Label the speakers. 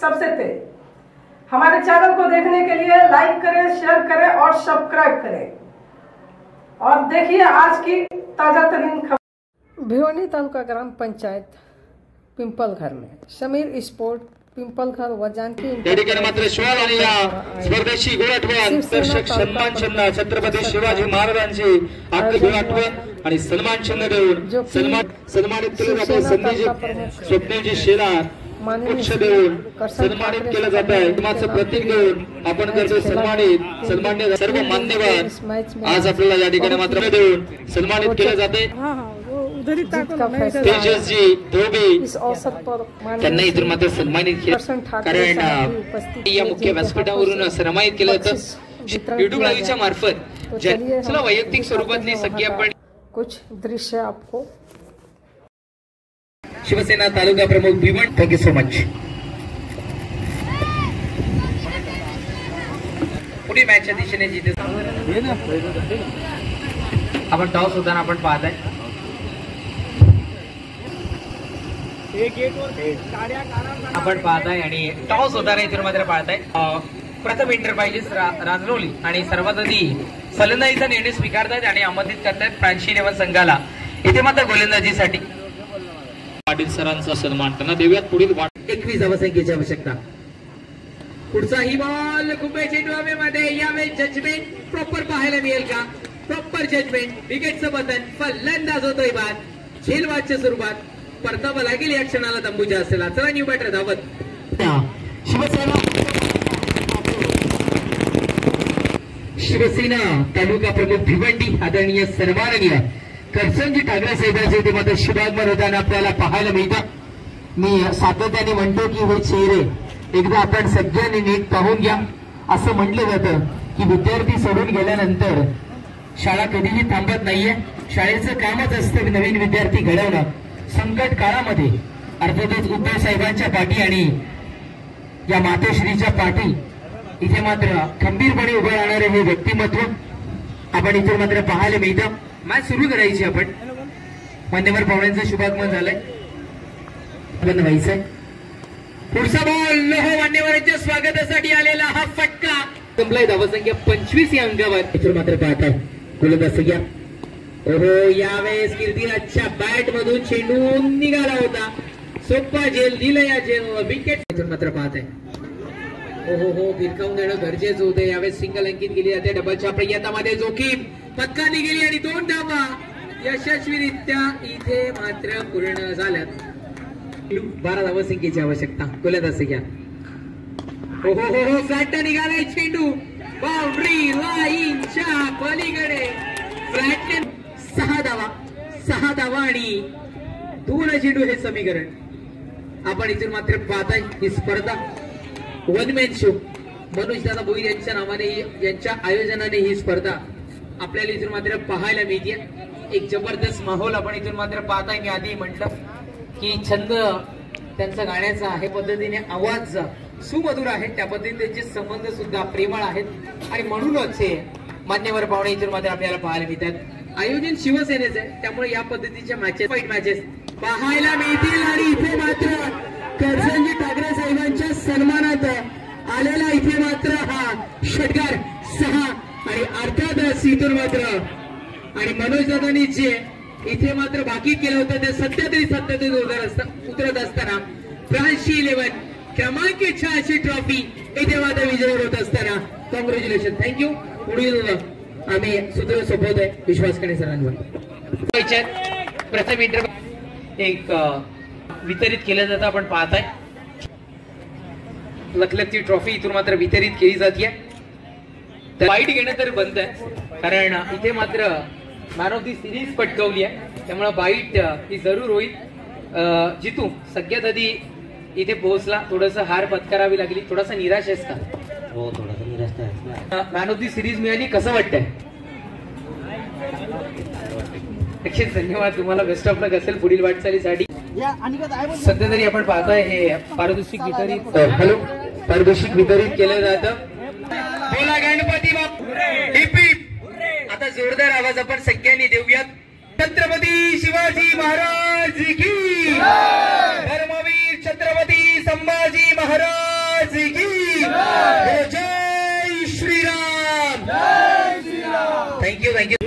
Speaker 1: सबसे तेज। हमारे चैनल को देखने के लिए लाइक करें, शेयर करें और सब्सक्राइब करें। और देखिए आज की ताजा तरीन खबर। भिवंडी तालुका ग्राम पंचायत पिंपलघर में समीर स्पोर्ट पिंपलघर व जानकी
Speaker 2: मात्र शिवाय आणि या स्पर्धेची गोळाठवण दर्शक सन्मान चिन्ह छत्रपती शिवाजी महाराजांची आत्मगुण आठवण आणि सन्मान चिन्ह देऊन सन्मानित केले जाते। संधीजी स्वप्नेजी शेलार पुष्प देऊन सन्मानित केलं जात आहे। धर्माचं प्रतीक देऊन आपण करतो सन्मान्य सर्व मान्यवर आज आपल्याला या ठिकाणी मात्र देऊन सन्मानित केले जाते। तेजसजी धोबी त्यांना इथून मात्र सन्मानित केलं, कारण या मुख्य व्यासपीठावरून सन्मानित केलं होतं युट्यूब लाईव्हच्या मार्फत। चला वैयक्तिक स्वरूपातली सगळी आपण
Speaker 1: कुछ दृश्य आपको
Speaker 2: शिवसेना तालुका प्रमुख भिवंडी, थँक्यू सो मच। पुढील मॅचच्या दिशेने जिथे आपण टॉस होताना आपण पाहताय आपण पाहताय आणि टॉस होताना इथून मात्र पाहताय प्रथम एंटरप्राइजेस राजनोली आणि सर्वात आधी फलंदाजीचा निर्णय स्वीकारतात आणि आमंत्रित करतात फ्रान्सी लेव्हन संघाला। इथे मात्र गोलंदाजीसाठी पाटील सरांचा सन्मान त्यांना देऊयात। पुढील 21 धावसंख्येची आवश्यकता। पुढचाही बॉल खूप चेंडू हवेमध्ये, यावेळी जजमेंट प्रॉपर पाहायला मिळेल का? प्रॉपर जजमेंट, विकेटचं बटन, फलंदाज होतोय बाद झेलवादच्या स्वरूपात परतावा लागेल या क्षणाला तंबूच्या असेल। चला न्यू बॅटर धावत शिवसेना तालुका प्रमुख भिवंडी आदरणीय सन्माननीय करसनजी ठाकरे साहेबांचे ते मात्र शुभागमन होताना आपल्याला पाहायला मिळतं। मी सातत्याने म्हणतो की हे चेहरे एकदा आपण सगळ्यांनी नीट पाहून घ्या। असं म्हटलं जातं की विद्यार्थी सोडून गेल्यानंतर शाळा कधीही थांबत नाहीये। शाळेचं कामच असतं नवीन विद्यार्थी घडवणं। संकट काळामध्ये अर्थातच उद्धव साहेबांच्या पाठी आणि या मातोश्रीच्या पाठी इथे मात्र खंबीरपणे उभे राहणारे हे व्यक्तिमत्व आपण इथे मात्र पाहायला मिळतं। मॅच सुरू करायची आपण मान्यवर पाहुण्यांचं शुभागमन झालंय, बंद व्हायचंय। पुढचा बॉल लोह मान्यवरांच्या स्वागतासाठी आलेला हा फटका संपलाय। धावसंख्या 25 या अंकावर इथून मात्र पाहताय गोलंदाज घ्या। ओहो, यावेळेस कीर्तिराजच्या बॅट मधून चेंडू निघाला होता, सोप्पा झेल दिलं या झेल विकेट इथून मात्र पाहताय। हो भिरकावून देणं गरजेचं होतं। यावेळेस सिंगल अंकित केली जाते। डबलच्या प्रयत्नामध्ये जोखीम पत्काने गेली आणि 2 धावा यशस्वीरित्या इथे मात्र पूर्ण झाल्यात। 12 धावसंख्येची आवश्यकता। गोलंदाज घ्या। हो फ्लॅट निघालाय चेंडू बाउंड्री लाईनच्या पलीकडे फ्लॅट 6 धावा आणि 2 चेंडू हे समीकरण आपण इथून मात्र पाहताय। ही स्पर्धा वन मॅन शो मनोज दादा भोईर यांच्या नावाने यांच्या आयोजनाने ही स्पर्धा आपल्याला इथून मात्र पाहायला मिळते। एक जबरदस्त माहोल आपण इथून मात्र पाहताय। मी आधी म्हटलं की छंद त्यांचा गाण्याचा आहे, पद्धतीने आवाज सुमधुर आहे, त्या पद्धतीने त्यांचे संबंध सुद्धा प्रेमळ आहेत आणि म्हणूनच हे मान्यवर पाहुणे इथून मात्र आपल्याला पाहायला मिळतात। आयोजन शिवसेनेचे आहे, त्यामुळे या पद्धतीच्या मॅचेस फाईट मॅचेस पाहायला मिळतील आणि इथे मात्र करसनजी ठाकरे साहेबांच्या सन्मानात आलेला इथे मात्र हा षटकार 6 आणि अर्थातच इथून मात्र आणि मनोज दादांनी जे इथे मात्र बाकी केलं होतं ते 37 उतरत असताना फ्रान्सी 11 क्रमांक 6 ट्रॉफी इथे मात्र विजय होत असताना कॉंग्रॅच्युलेशन, थँक्यू। पुढील आम्ही सूत्र सोपवतोय विश्वास कणे सरांवर। प्रथम इंटरव्ह्यू एक वितरित केलं जातं आपण पाहताय। लखलखची ट्रॉफी इथून मात्र वितरित केली जाते। वाईट घेणं तर बंद आहे, कारण इथे मात्र मॅन ऑफ दी सिरीज पटकावली आहे, त्यामुळे बाईट ही जरूर होईल। जितू सगळ्यात आधी इथे पोहोचला, थोडस हार पत्करावी लागली, थोडासा निराश आहेस का?
Speaker 3: हो, थोडासा निराश आहे।
Speaker 2: मॅन ऑफ दी सिरीज मिळाली, कसं वाटतंय? नक्कीच धन्यवाद तुम्हाला, बेस्ट ऑफ लक असेल पुढील वाटचालीसाठी। सध्या तरी आपण पाहताय हे पारितोषिक वितरित पारितोषिक वितरित केलं जातं। बोला गणपती बाप्पा, आता जोरदार आवाज आपण सगळ्यांनी देऊयात। छत्रपती शिवाजी महाराज की, धर्मवीर छत्रपती संभाजी महाराज महाराज की जय श्रीराम. थँक्यू.